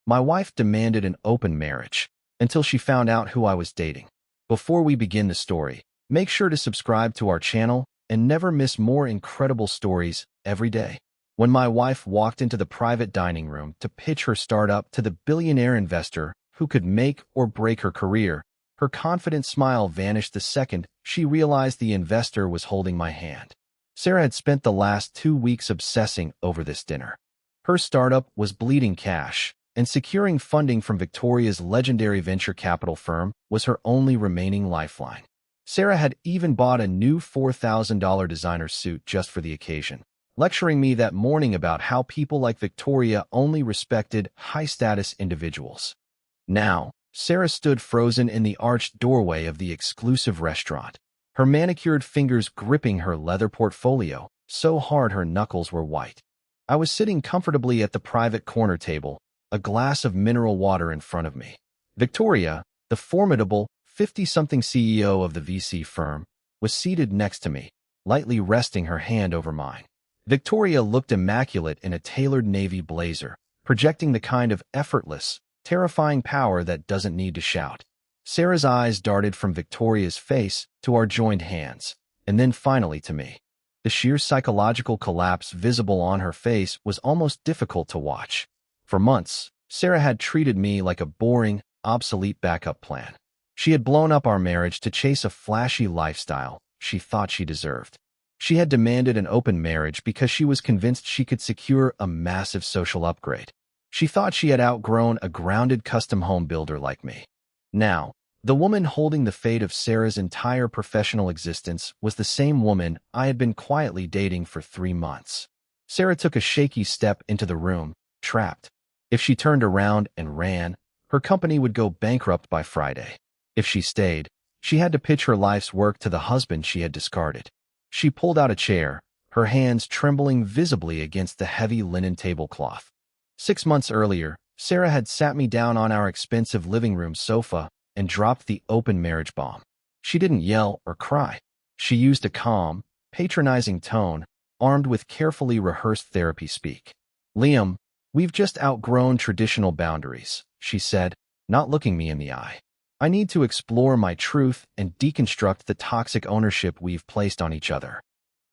My wife demanded an open marriage until she found out who I was dating. Before we begin the story, make sure to subscribe to our channel and never miss more incredible stories every day. When my wife walked into the private dining room to pitch her startup to the billionaire investor who could make or break her career, her confident smile vanished the second she realized the investor was holding my hand. Sarah had spent the last 2 weeks obsessing over this dinner. Her startup was bleeding cash, and securing funding from Victoria's legendary venture capital firm was her only remaining lifeline. Sarah had even bought a new $4,000 designer suit just for the occasion, lecturing me that morning about how people like Victoria only respected high-status individuals. Now, Sarah stood frozen in the arched doorway of the exclusive restaurant, her manicured fingers gripping her leather portfolio so hard her knuckles were white. I was sitting comfortably at the private corner table, a glass of mineral water in front of me. Victoria, the formidable 50-something CEO of the VC firm, was seated next to me, lightly resting her hand over mine. Victoria looked immaculate in a tailored navy blazer, projecting the kind of effortless, terrifying power that doesn't need to shout. Sarah's eyes darted from Victoria's face to our joined hands, and then finally to me. The sheer psychological collapse visible on her face was almost difficult to watch. For months, Sarah had treated me like a boring, obsolete backup plan. She had blown up our marriage to chase a flashy lifestyle she thought she deserved. She had demanded an open marriage because she was convinced she could secure a massive social upgrade. She thought she had outgrown a grounded custom home builder like me. Now, the woman holding the fate of Sarah's entire professional existence was the same woman I had been quietly dating for 3 months. Sarah took a shaky step into the room, trapped. If she turned around and ran, her company would go bankrupt by Friday. If she stayed, she had to pitch her life's work to the husband she had discarded. She pulled out a chair, her hands trembling visibly against the heavy linen tablecloth. 6 months earlier, Sarah had sat me down on our expensive living room sofa and dropped the open marriage bomb. She didn't yell or cry. She used a calm, patronizing tone, armed with carefully rehearsed therapy speak. "Liam, we've just outgrown traditional boundaries," she said, not looking me in the eye. "I need to explore my truth and deconstruct the toxic ownership we've placed on each other."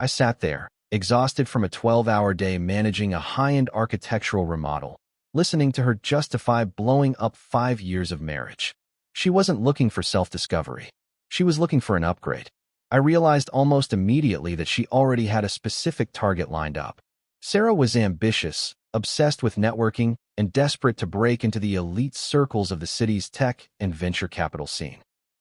I sat there, exhausted from a 12-hour day managing a high-end architectural remodel, listening to her justify blowing up 5 years of marriage. She wasn't looking for self-discovery. She was looking for an upgrade. I realized almost immediately that she already had a specific target lined up. Sarah was ambitious, obsessed with networking, and desperate to break into the elite circles of the city's tech and venture capital scene.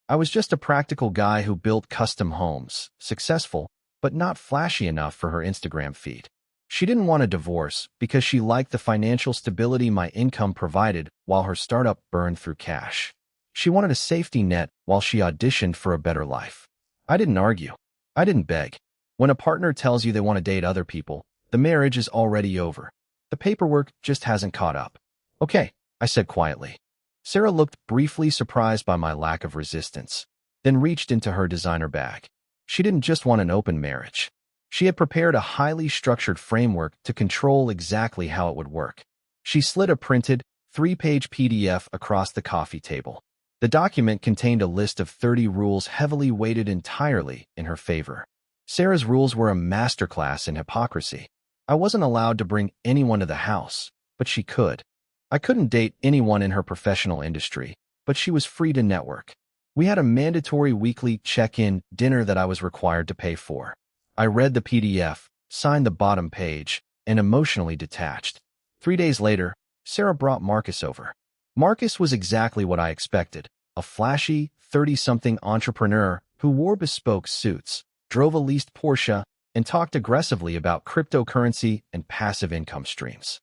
I was just a practical guy who built custom homes, successful, but not flashy enough for her Instagram feed. She didn't want a divorce because she liked the financial stability my income provided while her startup burned through cash. She wanted a safety net while she auditioned for a better life. I didn't argue. I didn't beg. When a partner tells you they want to date other people, the marriage is already over. The paperwork just hasn't caught up. "Okay," I said quietly. Sarah looked briefly surprised by my lack of resistance, then reached into her designer bag. She didn't just want an open marriage. She had prepared a highly structured framework to control exactly how it would work. She slid a printed, 3-page PDF across the coffee table. The document contained a list of 30 rules heavily weighted entirely in her favor. Sarah's rules were a masterclass in hypocrisy. I wasn't allowed to bring anyone to the house, but she could. I couldn't date anyone in her professional industry, but she was free to network. We had a mandatory weekly check-in dinner that I was required to pay for. I read the PDF, signed the bottom page, and emotionally detached. 3 days later, Sarah brought Marcus over. Marcus was exactly what I expected, a flashy, 30-something entrepreneur who wore bespoke suits, drove a leased Porsche, and talked aggressively about cryptocurrency and passive income streams.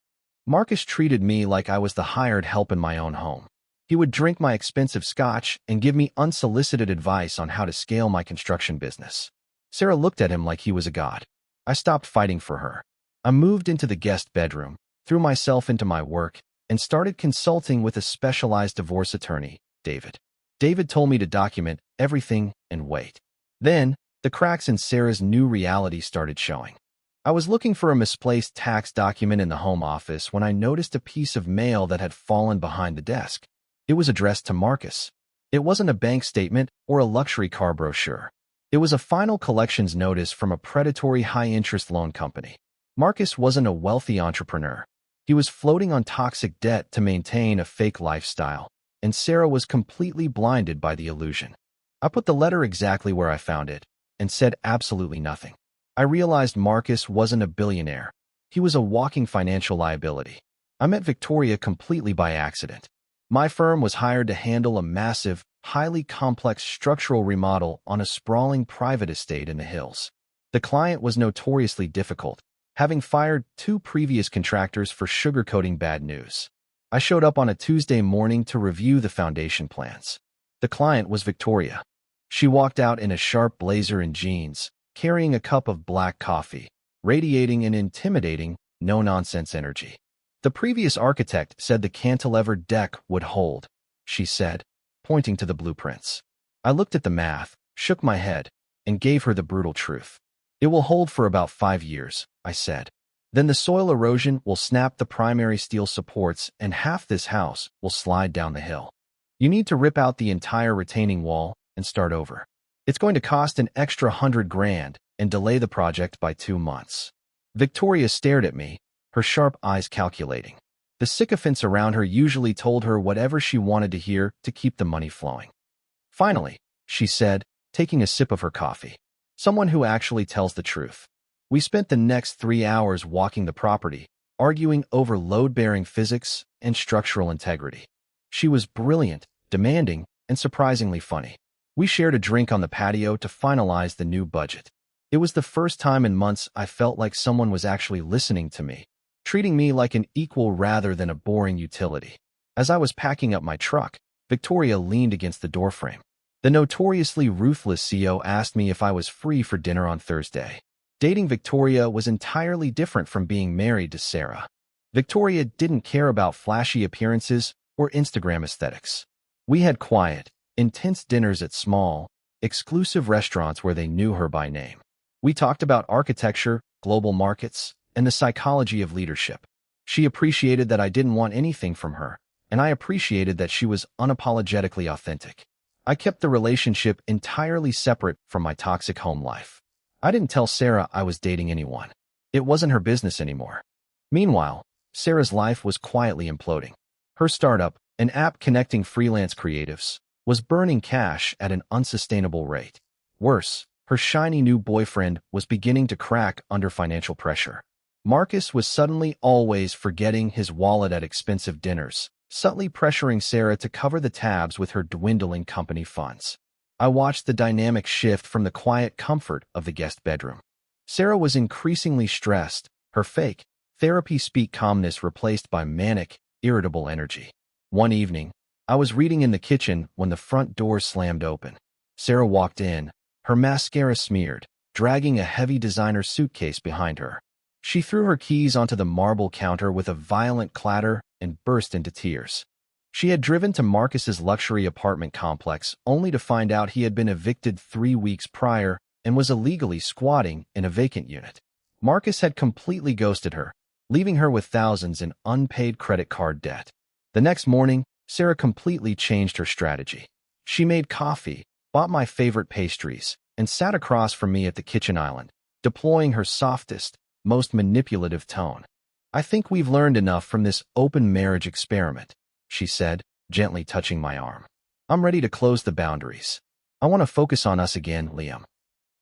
Marcus treated me like I was the hired help in my own home. He would drink my expensive scotch and give me unsolicited advice on how to scale my construction business. Sarah looked at him like he was a god. I stopped fighting for her. I moved into the guest bedroom, threw myself into my work, and started consulting with a specialized divorce attorney, David. David told me to document everything and wait. Then, the cracks in Sarah's new reality started showing. I was looking for a misplaced tax document in the home office when I noticed a piece of mail that had fallen behind the desk. It was addressed to Marcus. It wasn't a bank statement or a luxury car brochure. It was a final collections notice from a predatory high-interest loan company. Marcus wasn't a wealthy entrepreneur. He was floating on toxic debt to maintain a fake lifestyle, and Sarah was completely blinded by the illusion. I put the letter exactly where I found it and said absolutely nothing. I realized Marcus wasn't a billionaire. He was a walking financial liability. I met Victoria completely by accident. My firm was hired to handle a massive, highly complex structural remodel on a sprawling private estate in the hills. The client was notoriously difficult, having fired 2 previous contractors for sugarcoating bad news. I showed up on a Tuesday morning to review the foundation plans. The client was Victoria. She walked out in a sharp blazer and jeans, carrying a cup of black coffee, radiating an intimidating, no-nonsense energy. The previous architect said the cantilevered deck would hold, she said, pointing to the blueprints. I looked at the math, shook my head, and gave her the brutal truth. It will hold for about 5 years, I said. Then the soil erosion will snap the primary steel supports and half this house will slide down the hill. You need to rip out the entire retaining wall and start over. It's going to cost an extra $100,000 and delay the project by 2 months. Victoria stared at me, her sharp eyes calculating. The sycophants around her usually told her whatever she wanted to hear to keep the money flowing. Finally, she said, taking a sip of her coffee. Someone who actually tells the truth. We spent the next 3 hours walking the property, arguing over load-bearing physics and structural integrity. She was brilliant, demanding, and surprisingly funny. We shared a drink on the patio to finalize the new budget. It was the first time in months I felt like someone was actually listening to me, treating me like an equal rather than a boring utility. As I was packing up my truck, Victoria leaned against the doorframe. The notoriously ruthless CEO asked me if I was free for dinner on Thursday. Dating Victoria was entirely different from being married to Sarah. Victoria didn't care about flashy appearances or Instagram aesthetics. We had quiet, intense dinners at small, exclusive restaurants where they knew her by name. We talked about architecture, global markets, and the psychology of leadership. She appreciated that I didn't want anything from her, and I appreciated that she was unapologetically authentic. I kept the relationship entirely separate from my toxic home life. I didn't tell Sarah I was dating anyone. It wasn't her business anymore. Meanwhile, Sarah's life was quietly imploding. Her startup, an app connecting freelance creatives, was burning cash at an unsustainable rate. Worse, her shiny new boyfriend was beginning to crack under financial pressure. Marcus was suddenly always forgetting his wallet at expensive dinners, subtly pressuring Sarah to cover the tabs with her dwindling company funds. I watched the dynamic shift from the quiet comfort of the guest bedroom. Sarah was increasingly stressed, her fake, therapy-speak calmness replaced by manic, irritable energy. One evening, I was reading in the kitchen when the front door slammed open. Sarah walked in, her mascara smeared, dragging a heavy designer suitcase behind her. She threw her keys onto the marble counter with a violent clatter and burst into tears. She had driven to Marcus's luxury apartment complex only to find out he had been evicted 3 weeks prior and was illegally squatting in a vacant unit. Marcus had completely ghosted her, leaving her with thousands in unpaid credit card debt. The next morning, Sarah completely changed her strategy. She made coffee, bought my favorite pastries, and sat across from me at the kitchen island, deploying her softest, most manipulative tone. "I think we've learned enough from this open marriage experiment," she said, gently touching my arm. "I'm ready to close the boundaries. I want to focus on us again, Liam."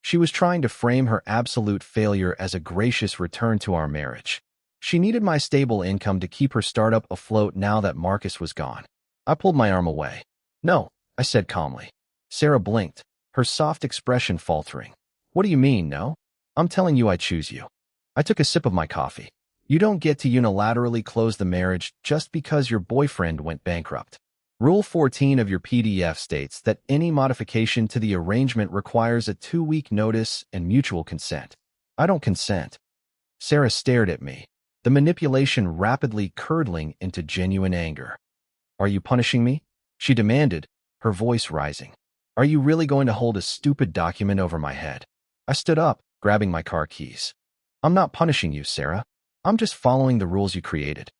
She was trying to frame her absolute failure as a gracious return to our marriage. She needed my stable income to keep her startup afloat now that Marcus was gone. I pulled my arm away. "No," I said calmly. Sarah blinked, her soft expression faltering. "What do you mean, no? I'm telling you I choose you." I took a sip of my coffee. "You don't get to unilaterally close the marriage just because your boyfriend went bankrupt. Rule 14 of your PDF states that any modification to the arrangement requires a 2-week notice and mutual consent. I don't consent." Sarah stared at me, the manipulation rapidly curdling into genuine anger. "Are you punishing me?" she demanded, her voice rising. "Are you really going to hold a stupid document over my head?" I stood up, grabbing my car keys. I'm not punishing you, Sarah. I'm just following the rules you created.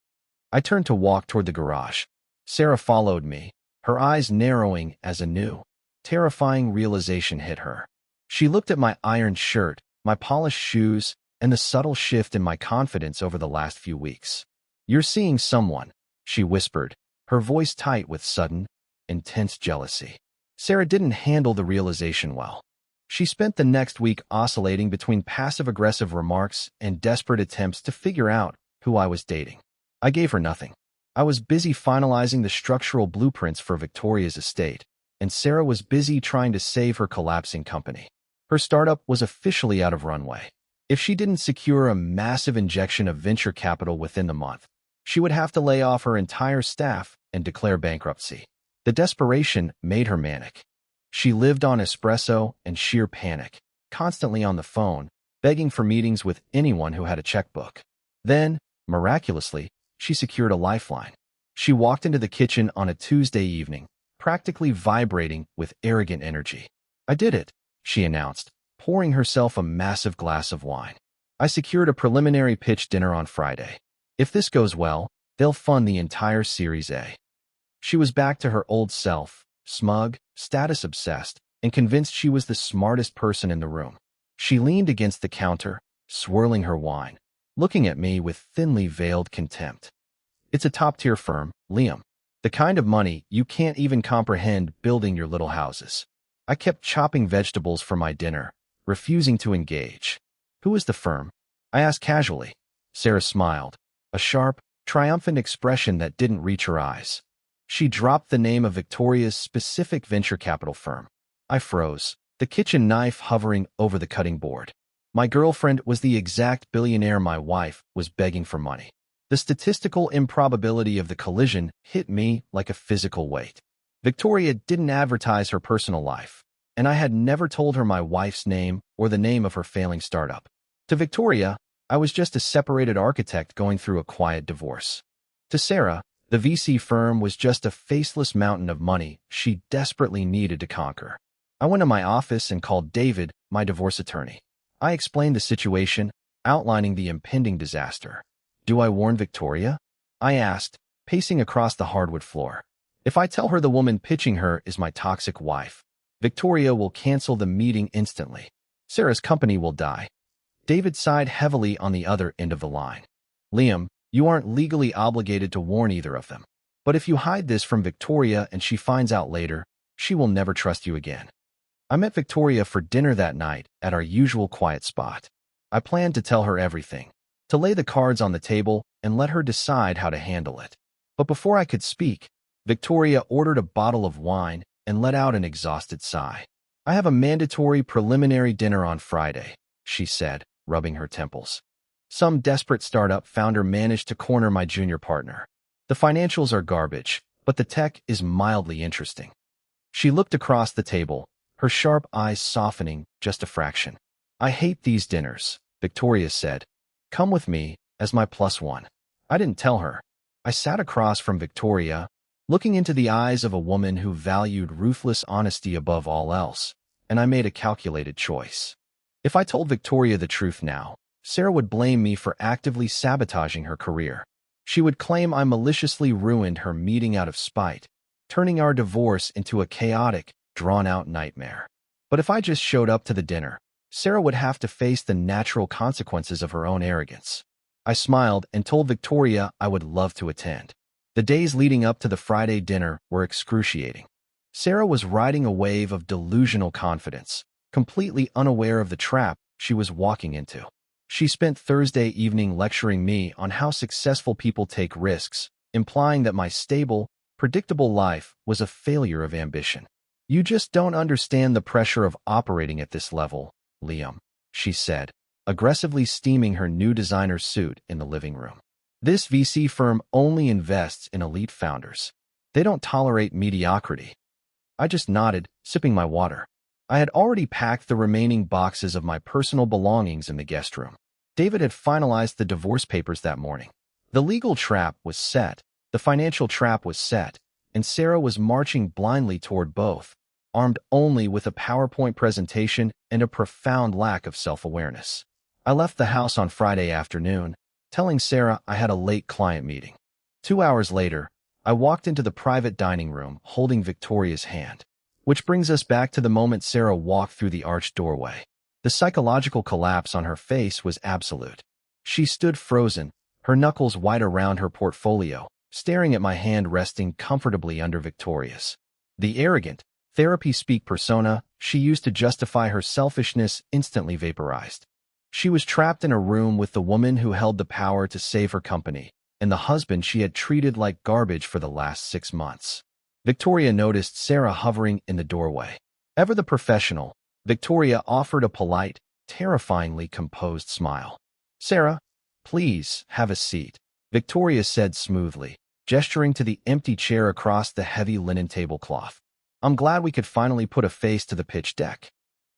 I turned to walk toward the garage. Sarah followed me, her eyes narrowing as a new, terrifying realization hit her. She looked at my ironed shirt, my polished shoes, and the subtle shift in my confidence over the last few weeks. You're seeing someone, she whispered, her voice tight with sudden, intense jealousy. Sarah didn't handle the realization well. She spent the next week oscillating between passive-aggressive remarks and desperate attempts to figure out who I was dating. I gave her nothing. I was busy finalizing the structural blueprints for Victoria's estate, and Sarah was busy trying to save her collapsing company. Her startup was officially out of runway. If she didn't secure a massive injection of venture capital within the month, she would have to lay off her entire staff and declare bankruptcy. The desperation made her manic. She lived on espresso and sheer panic, constantly on the phone, begging for meetings with anyone who had a checkbook. Then, miraculously, she secured a lifeline. She walked into the kitchen on a Tuesday evening, practically vibrating with arrogant energy. I did it, she announced, pouring herself a massive glass of wine. I secured a preliminary pitch dinner on Friday. If this goes well, they'll fund the entire Series A. She was back to her old self, smug, status-obsessed, and convinced she was the smartest person in the room. She leaned against the counter, swirling her wine, looking at me with thinly veiled contempt. It's a top-tier firm, Liam. The kind of money you can't even comprehend building your little houses. I kept chopping vegetables for my dinner, refusing to engage. Who is the firm? I asked casually. Sarah smiled, a sharp, triumphant expression that didn't reach her eyes. She dropped the name of Victoria's specific venture capital firm. I froze, the kitchen knife hovering over the cutting board. My girlfriend was the exact billionaire my wife was begging for money. The statistical improbability of the collision hit me like a physical weight. Victoria didn't advertise her personal life, and I had never told her my wife's name or the name of her failing startup. To Victoria, I was just a separated architect going through a quiet divorce. To Sarah, the VC firm was just a faceless mountain of money she desperately needed to conquer. I went to my office and called David, my divorce attorney. I explained the situation, outlining the impending disaster. Do I warn Victoria? I asked, pacing across the hardwood floor. If I tell her the woman pitching her is my toxic wife, Victoria will cancel the meeting instantly. Sarah's company will die. David sighed heavily on the other end of the line. Liam, you aren't legally obligated to warn either of them. But if you hide this from Victoria and she finds out later, she will never trust you again. I met Victoria for dinner that night at our usual quiet spot. I planned to tell her everything, to lay the cards on the table and let her decide how to handle it. But before I could speak, Victoria ordered a bottle of wine and let out an exhausted sigh. I have a mandatory preliminary dinner on Friday, she said, rubbing her temples. Some desperate startup founder managed to corner my junior partner. The financials are garbage, but the tech is mildly interesting. She looked across the table, her sharp eyes softening just a fraction. I hate these dinners, Victoria said. Come with me as my +1. I didn't tell her. I sat across from Victoria, looking into the eyes of a woman who valued ruthless honesty above all else, and I made a calculated choice. If I told Victoria the truth now, Sarah would blame me for actively sabotaging her career. She would claim I maliciously ruined her meeting out of spite, turning our divorce into a chaotic, drawn-out nightmare. But if I just showed up to the dinner, Sarah would have to face the natural consequences of her own arrogance. I smiled and told Victoria I would love to attend. The days leading up to the Friday dinner were excruciating. Sarah was riding a wave of delusional confidence, completely unaware of the trap she was walking into. She spent Thursday evening lecturing me on how successful people take risks, implying that my stable, predictable life was a failure of ambition. You just don't understand the pressure of operating at this level, Liam, she said, aggressively steaming her new designer suit in the living room. This VC firm only invests in elite founders. They don't tolerate mediocrity. I just nodded, sipping my water. I had already packed the remaining boxes of my personal belongings in the guest room. David had finalized the divorce papers that morning. The legal trap was set, the financial trap was set, and Sarah was marching blindly toward both, armed only with a PowerPoint presentation and a profound lack of self-awareness. I left the house on Friday afternoon, telling Sarah I had a late client meeting. 2 hours later, I walked into the private dining room holding Victoria's hand. Which brings us back to the moment Sarah walked through the arched doorway. The psychological collapse on her face was absolute. She stood frozen, her knuckles white around her portfolio, staring at my hand resting comfortably under Victoria's. The arrogant, therapy-speak persona she used to justify her selfishness instantly vaporized. She was trapped in a room with the woman who held the power to save her company, and the husband she had treated like garbage for the last 6 months. Victoria noticed Sarah hovering in the doorway. Ever the professional, Victoria offered a polite, terrifyingly composed smile. "Sarah, please, have a seat," Victoria said smoothly, gesturing to the empty chair across the heavy linen tablecloth. "I'm glad we could finally put a face to the pitch deck."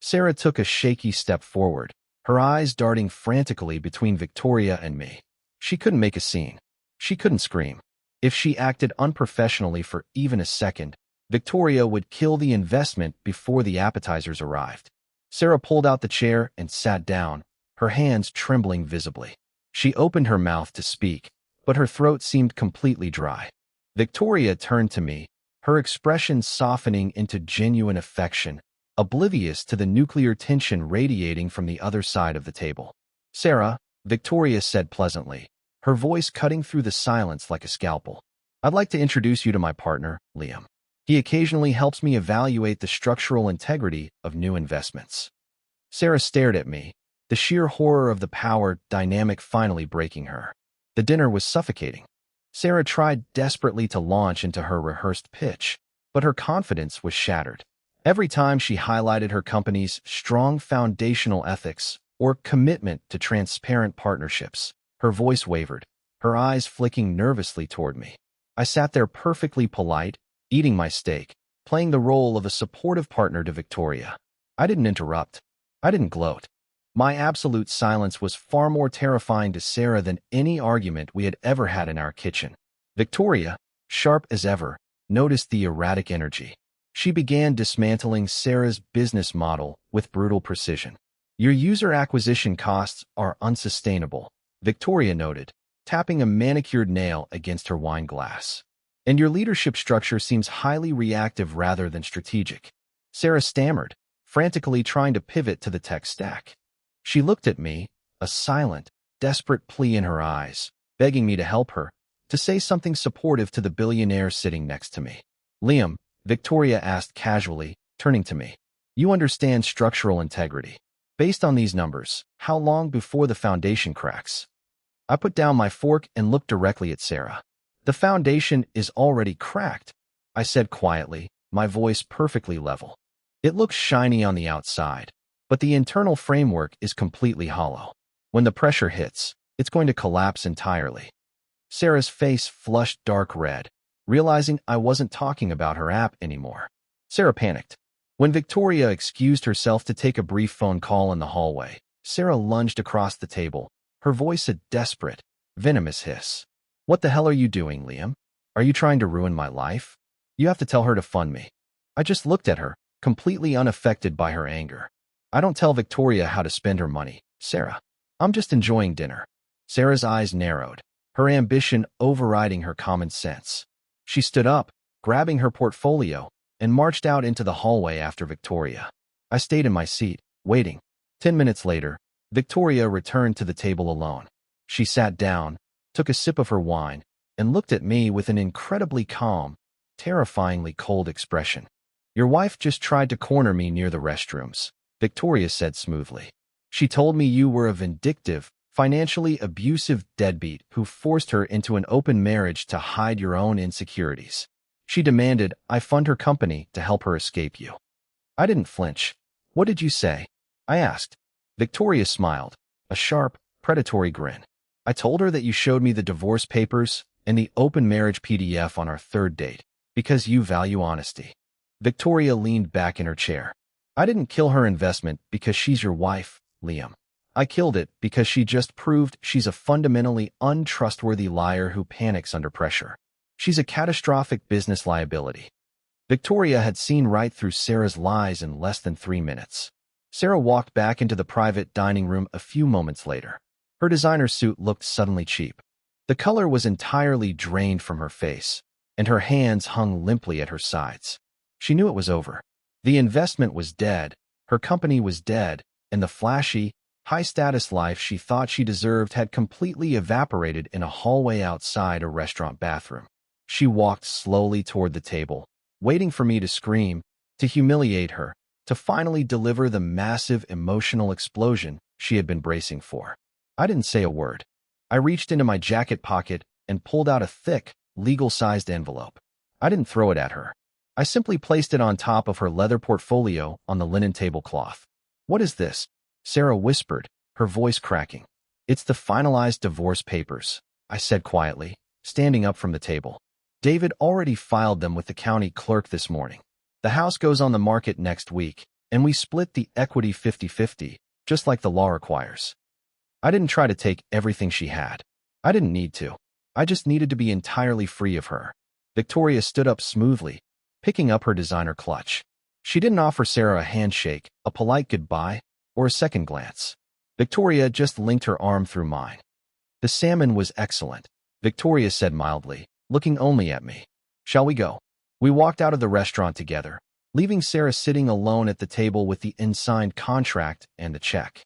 Sarah took a shaky step forward, her eyes darting frantically between Victoria and me. She couldn't make a scene. She couldn't scream. If she acted unprofessionally for even a second, Victoria would kill the investment before the appetizers arrived. Sarah pulled out the chair and sat down, her hands trembling visibly. She opened her mouth to speak, but her throat seemed completely dry. Victoria turned to me, her expression softening into genuine affection, oblivious to the nuclear tension radiating from the other side of the table. "Sarah," Victoria said pleasantly, her voice cutting through the silence like a scalpel. "I'd like to introduce you to my partner, Liam. He occasionally helps me evaluate the structural integrity of new investments." Sarah stared at me, the sheer horror of the power dynamic finally breaking her. The dinner was suffocating. Sarah tried desperately to launch into her rehearsed pitch, but her confidence was shattered. Every time she highlighted her company's strong foundational ethics or commitment to transparent partnerships, her voice wavered, her eyes flicking nervously toward me. I sat there perfectly polite, eating my steak, playing the role of a supportive partner to Victoria. I didn't interrupt. I didn't gloat. My absolute silence was far more terrifying to Sarah than any argument we had ever had in our kitchen. Victoria, sharp as ever, noticed the erratic energy. She began dismantling Sarah's business model with brutal precision. "Your user acquisition costs are unsustainable," Victoria noted, tapping a manicured nail against her wine glass. "And your leadership structure seems highly reactive rather than strategic." Sarah stammered, frantically trying to pivot to the tech stack. She looked at me, a silent, desperate plea in her eyes, begging me to help her, to say something supportive to the billionaire sitting next to me. "Liam," Victoria asked casually, turning to me, "you understand structural integrity. Based on these numbers, how long before the foundation cracks?" I put down my fork and looked directly at Sarah. "The foundation is already cracked," I said quietly, my voice perfectly level. "It looks shiny on the outside, but the internal framework is completely hollow. When the pressure hits, it's going to collapse entirely." Sarah's face flushed dark red, realizing I wasn't talking about her app anymore. Sarah panicked. When Victoria excused herself to take a brief phone call in the hallway, Sarah lunged across the table, her voice a desperate, venomous hiss. "What the hell are you doing, Liam? Are you trying to ruin my life? You have to tell her to fund me." I just looked at her, completely unaffected by her anger. "I don't tell Victoria how to spend her money, Sarah. I'm just enjoying dinner." Sarah's eyes narrowed, her ambition overriding her common sense. She stood up, grabbing her portfolio, and marched out into the hallway after Victoria. I stayed in my seat, waiting. 10 minutes later, Victoria returned to the table alone. She sat down, took a sip of her wine, and looked at me with an incredibly calm, terrifyingly cold expression. "Your wife just tried to corner me near the restrooms," Victoria said smoothly. "She told me you were a vindictive, financially abusive deadbeat who forced her into an open marriage to hide your own insecurities. She demanded I fund her company to help her escape you." I didn't flinch. "What did you say?" I asked. Victoria smiled, a sharp, predatory grin. "I told her that you showed me the divorce papers and the open marriage PDF on our third date, because you value honesty." Victoria leaned back in her chair. "I didn't kill her investment because she's your wife, Liam. I killed it because she just proved she's a fundamentally untrustworthy liar who panics under pressure. She's a catastrophic business liability." Victoria had seen right through Sarah's lies in less than 3 minutes. Sarah walked back into the private dining room a few moments later. Her designer suit looked suddenly cheap. The color was entirely drained from her face, and her hands hung limply at her sides. She knew it was over. The investment was dead, her company was dead, and the flashy, high-status life she thought she deserved had completely evaporated in a hallway outside a restaurant bathroom. She walked slowly toward the table, waiting for me to scream, to humiliate her, to finally deliver the massive emotional explosion she had been bracing for. I didn't say a word. I reached into my jacket pocket and pulled out a thick, legal-sized envelope. I didn't throw it at her. I simply placed it on top of her leather portfolio on the linen tablecloth. "What is this?" Sarah whispered, her voice cracking. "It's the finalized divorce papers," I said quietly, standing up from the table. "David already filed them with the county clerk this morning. The house goes on the market next week, and we split the equity 50-50, just like the law requires." I didn't try to take everything she had. I didn't need to. I just needed to be entirely free of her. Victoria stood up smoothly, picking up her designer clutch. She didn't offer Sarah a handshake, a polite goodbye, or a second glance. Victoria just linked her arm through mine. "The salmon was excellent," Victoria said mildly, looking only at me. "Shall we go?" We walked out of the restaurant together, leaving Sarah sitting alone at the table with the unsigned contract and the check.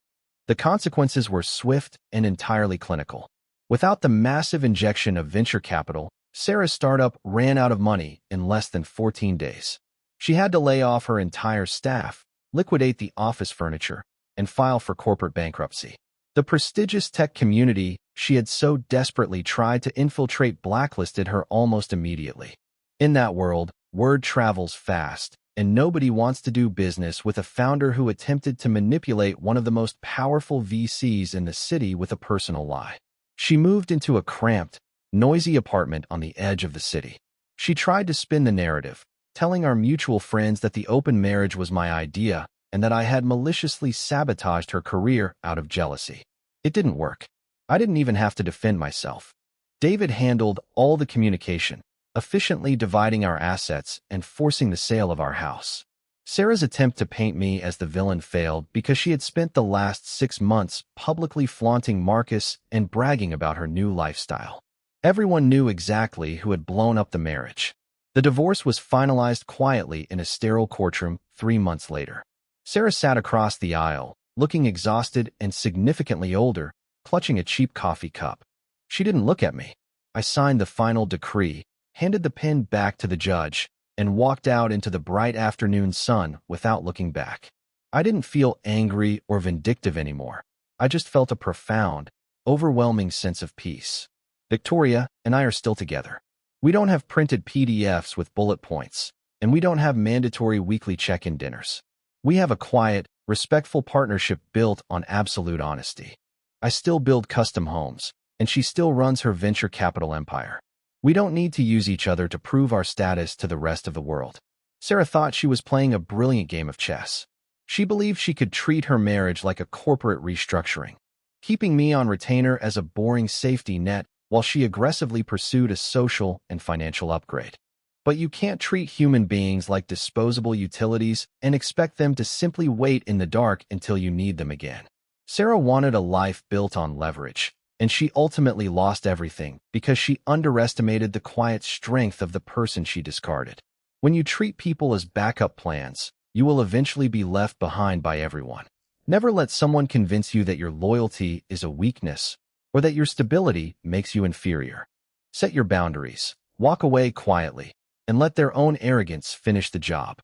The consequences were swift and entirely clinical. Without the massive injection of venture capital, Sarah's startup ran out of money in less than 14 days. She had to lay off her entire staff, liquidate the office furniture, and file for corporate bankruptcy. The prestigious tech community she had so desperately tried to infiltrate blacklisted her almost immediately. In that world, word travels fast, and nobody wants to do business with a founder who attempted to manipulate one of the most powerful VCs in the city with a personal lie. She moved into a cramped, noisy apartment on the edge of the city. She tried to spin the narrative, telling our mutual friends that the open marriage was my idea and that I had maliciously sabotaged her career out of jealousy. It didn't work. I didn't even have to defend myself. David handled all the communication, efficiently dividing our assets and forcing the sale of our house. Sarah's attempt to paint me as the villain failed because she had spent the last 6 months publicly flaunting Marcus and bragging about her new lifestyle. Everyone knew exactly who had blown up the marriage. The divorce was finalized quietly in a sterile courtroom 3 months later. Sarah sat across the aisle, looking exhausted and significantly older, clutching a cheap coffee cup. She didn't look at me. I signed the final decree, handed the pen back to the judge, and walked out into the bright afternoon sun without looking back. I didn't feel angry or vindictive anymore. I just felt a profound, overwhelming sense of peace. Victoria and I are still together. We don't have printed PDFs with bullet points, and we don't have mandatory weekly check-in dinners. We have a quiet, respectful partnership built on absolute honesty. I still build custom homes, and she still runs her venture capital empire. We don't need to use each other to prove our status to the rest of the world. Sarah thought she was playing a brilliant game of chess. She believed she could treat her marriage like a corporate restructuring, keeping me on retainer as a boring safety net while she aggressively pursued a social and financial upgrade. But you can't treat human beings like disposable utilities and expect them to simply wait in the dark until you need them again. Sarah wanted a life built on leverage, and she ultimately lost everything because she underestimated the quiet strength of the person she discarded. When you treat people as backup plans, you will eventually be left behind by everyone. Never let someone convince you that your loyalty is a weakness or that your stability makes you inferior. Set your boundaries, walk away quietly, and let their own arrogance finish the job.